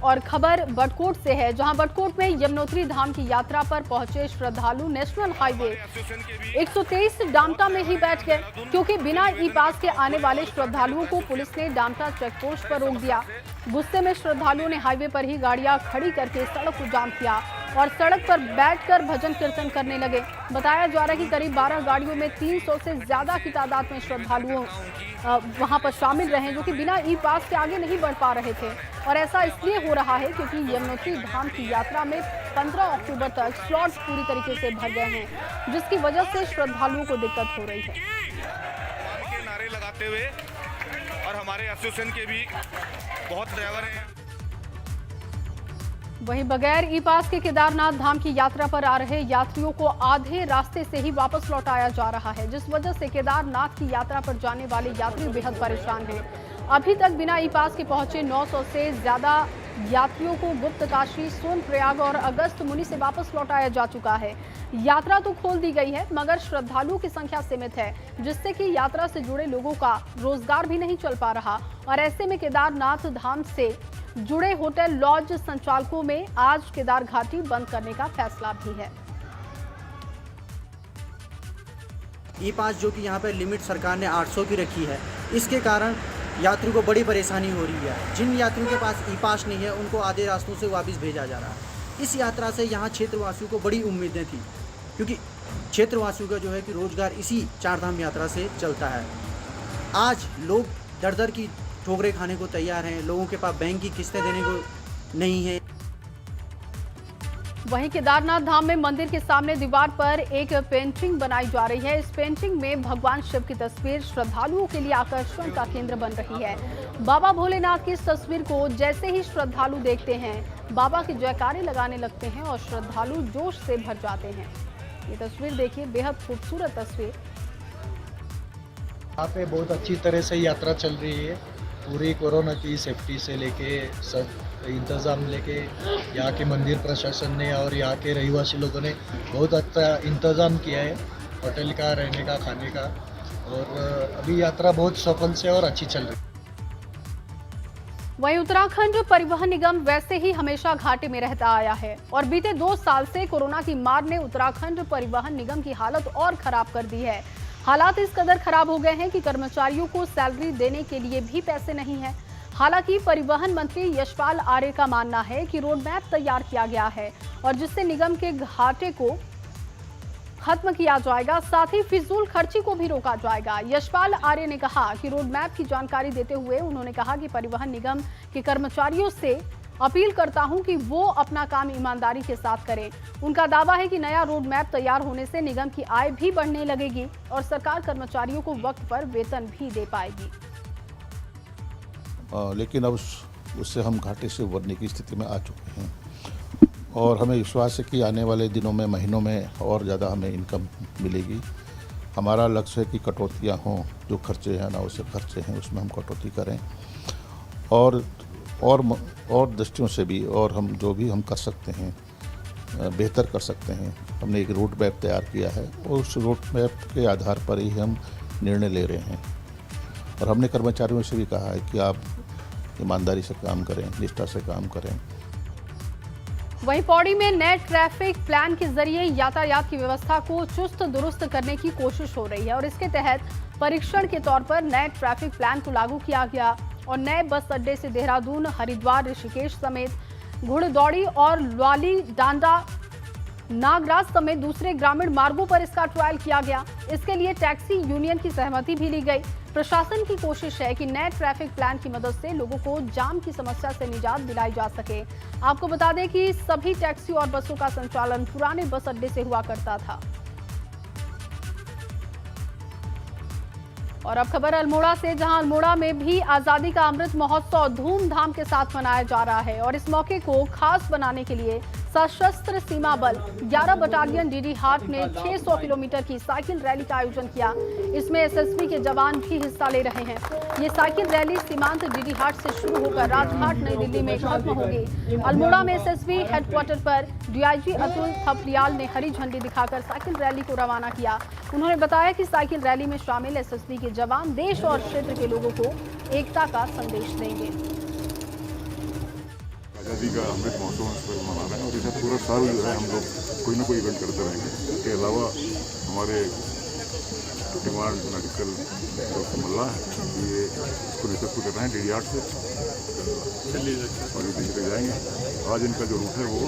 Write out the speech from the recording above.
और खबर बटकोट से है, जहां बटकोट में यमुनोत्री धाम की यात्रा पर पहुंचे श्रद्धालु नेशनल हाईवे 123 डामटा में ही बैठ गए, क्योंकि बिना ई पास के आने वाले श्रद्धालुओं को पुलिस ने डामटा चेकपोस्ट पर रोक दिया। गुस्से में श्रद्धालुओं ने हाईवे पर ही गाड़ियां खड़ी करके सड़क को जाम किया और सड़क पर बैठकर भजन कीर्तन करने लगे। बताया जा रहा है कि करीब 12 गाड़ियों में 300 से ज्यादा की तादाद में श्रद्धालुओं वहां पर शामिल रहे, जो कि बिना ई पास के आगे नहीं बढ़ पा रहे थे। और ऐसा इसलिए हो रहा है क्योंकि यमुनोत्री धाम की यात्रा में 15 अक्टूबर तक स्लॉट्स पूरी तरीके से भर गए हैं, जिसकी वजह से श्रद्धालुओं को दिक्कत हो रही है। नारे लगाते हुए और हमारे एसोसिएशन के भी बहुत ड्राइवर हैं। वहीं बगैर ई पास के केदारनाथ धाम की यात्रा पर आ रहे यात्रियों को आधे रास्ते से ही वापस लौटाया जा रहा है, जिस वजह से केदारनाथ की यात्रा पर जाने वाले यात्री बेहद परेशान हैं। अभी तक बिना ई पास के पहुंचे 900 से ज्यादा यात्रियों को गुप्तकाशी, सोनप्रयाग और अगस्त मुनि से वापस लौटाया जा चुका है। यात्रा तो खोल दी गई है, मगर श्रद्धालुओं की संख्या सीमित है, जिससे कि यात्रा से जुड़े लोगों का रोजगार भी नहीं चल पा रहा। और ऐसे में केदारनाथ धाम से जुड़े होटल लॉज संचालकों में आज केदार घाटी बंद करने का फैसला भी है। ई पास जो कि यहाँ पर लिमिट सरकार ने 800 की रखी है, इसके कारण यात्रियों को बड़ी परेशानी हो रही है। जिन यात्रियों के पास ई पास नहीं है, उनको आधे रास्तों से वापस भेजा जा रहा है। इस यात्रा से यहाँ क्षेत्रवासियों को बड़ी उम्मीदें थी, क्योंकि क्षेत्रवासियों का जो है कि रोजगार इसी चारधाम यात्रा से चलता है। आज लोग दर दर की ठोकरें खाने को तैयार हैं, लोगों के पास बैंक की किस्तें देने को नहीं है। वहीं केदारनाथ धाम में मंदिर के सामने दीवार पर एक पेंटिंग बनाई जा रही है। इस पेंटिंग में भगवान शिव की तस्वीर श्रद्धालुओं के लिए आकर्षण का केंद्र बन रही है। बाबा भोलेनाथ की इस तस्वीर को जैसे ही श्रद्धालु देखते हैं, बाबा की जयकारे लगाने लगते हैं और श्रद्धालु जोश से भर जाते हैं। ये तस्वीर देखिए, बेहद खूबसूरत तस्वीर। यहाँ पे बहुत अच्छी तरह से यात्रा चल रही है। पूरी कोरोना की सेफ्टी से लेके सब इंतज़ाम लेके यहाँ के मंदिर प्रशासन ने और यहाँ के रहवासी लोगों ने बहुत अच्छा इंतज़ाम किया है, होटल का, रहने का, खाने का। और अभी यात्रा बहुत सफल से और अच्छी चल रही है। वहीं उत्तराखंड परिवहन निगम वैसे ही हमेशा घाटे में रहता आया है और बीते 2 साल से कोरोना की मार ने उत्तराखंड परिवहन निगम की हालत और खराब कर दी है। हालात इस कदर खराब हो गए हैं कि कर्मचारियों को सैलरी देने के लिए भी पैसे नहीं है। हालांकि परिवहन मंत्री यशपाल आर्य का मानना है कि रोड मैप तैयार किया गया है और जिससे निगम के घाटे को खत्म किया जाएगा, साथ ही फिजूल खर्ची को भी रोका जाएगा। यशपाल आर्य ने कहा कि रोड मैप की जानकारी देते हुए उन्होंने कहा कि परिवहन निगम के कर्मचारियों से अपील करता हूं कि वो अपना काम ईमानदारी के साथ करें। उनका दावा है कि नया रोड मैप तैयार होने से निगम की आय भी बढ़ने लगेगी और सरकार कर्मचारियों को वक्त पर वेतन भी दे पाएगी। लेकिन अब उससे हम घाटे से उबरने की स्थिति में आ चुके हैं और हमें विश्वास है कि आने वाले दिनों में, महीनों में और ज़्यादा हमें इनकम मिलेगी। हमारा लक्ष्य है कि कटौतियाँ हों, जो खर्चे हैं, अनावश्यक खर्चे हैं, उसमें हम कटौती करें और दृष्टियों से भी, और हम जो भी हम कर सकते हैं बेहतर कर सकते हैं। हमने एक रोड मैप तैयार किया है और उस रोड मैप के आधार पर ही हम निर्णय ले रहे हैं और हमने कर्मचारियों से भी कहा है कि आप ईमानदारी से काम करें, निष्ठा से काम करें। वहीं पौड़ी में नए ट्रैफिक प्लान के जरिए यातायात की व्यवस्था को चुस्त दुरुस्त करने की कोशिश हो रही है और इसके तहत परीक्षण के तौर पर नए ट्रैफिक प्लान को लागू किया गया और नए बस अड्डे से देहरादून, हरिद्वार, ऋषिकेश समेत घुड़दौड़ी और लवाली, डांडा, नागराज समेत दूसरे ग्रामीण मार्गों पर इसका ट्रायल किया गया। इसके लिए टैक्सी यूनियन की सहमति भी ली गई। प्रशासन की कोशिश है कि नए ट्रैफिक प्लान की मदद से लोगों को जाम की समस्या से निजात दिलाई जा सके। आपको बता दें कि सभी टैक्सी और बसों का संचालन पुराने बस अड्डे से हुआ करता था। और अब खबर अल्मोड़ा से, जहां अल्मोड़ा में भी आजादी का अमृत महोत्सव धूमधाम के साथ मनाया जा रहा है और इस मौके को खास बनाने के लिए सशस्त्र सीमा बल 11 बटालियन डीडी हाट ने 600 किलोमीटर की साइकिल रैली का आयोजन किया। इसमें एसएसबी के जवान भी हिस्सा ले रहे हैं। ये साइकिल रैली सीमांत डीडी हाट से शुरू होकर राजघाट नई दिल्ली में खत्म होगी। अल्मोड़ा में एसएसबी हेडक्वार्टर पर डीआईजी अतुल थपलियाल ने हरी झंडी दिखाकर साइकिल रैली को रवाना किया। उन्होंने बताया कि साइकिल रैली में शामिल एसएसबी के जवान देश और क्षेत्र के लोगों को एकता का संदेश देंगे। आज़ादी का अमृत महोत्सव इस पर मना रहे हैं और इसे पूरा साल जो है हम लोग कोई ना कोई इवेंट करते रहेंगे। इसके अलावा हमारे डिमांड मेडिकल डॉक्टर मल्ला है, ये इसको नेतृत्व कर रहे हैं DD8 से और ये दिल्ली तक जाएंगे। आज इनका जो रूट है वो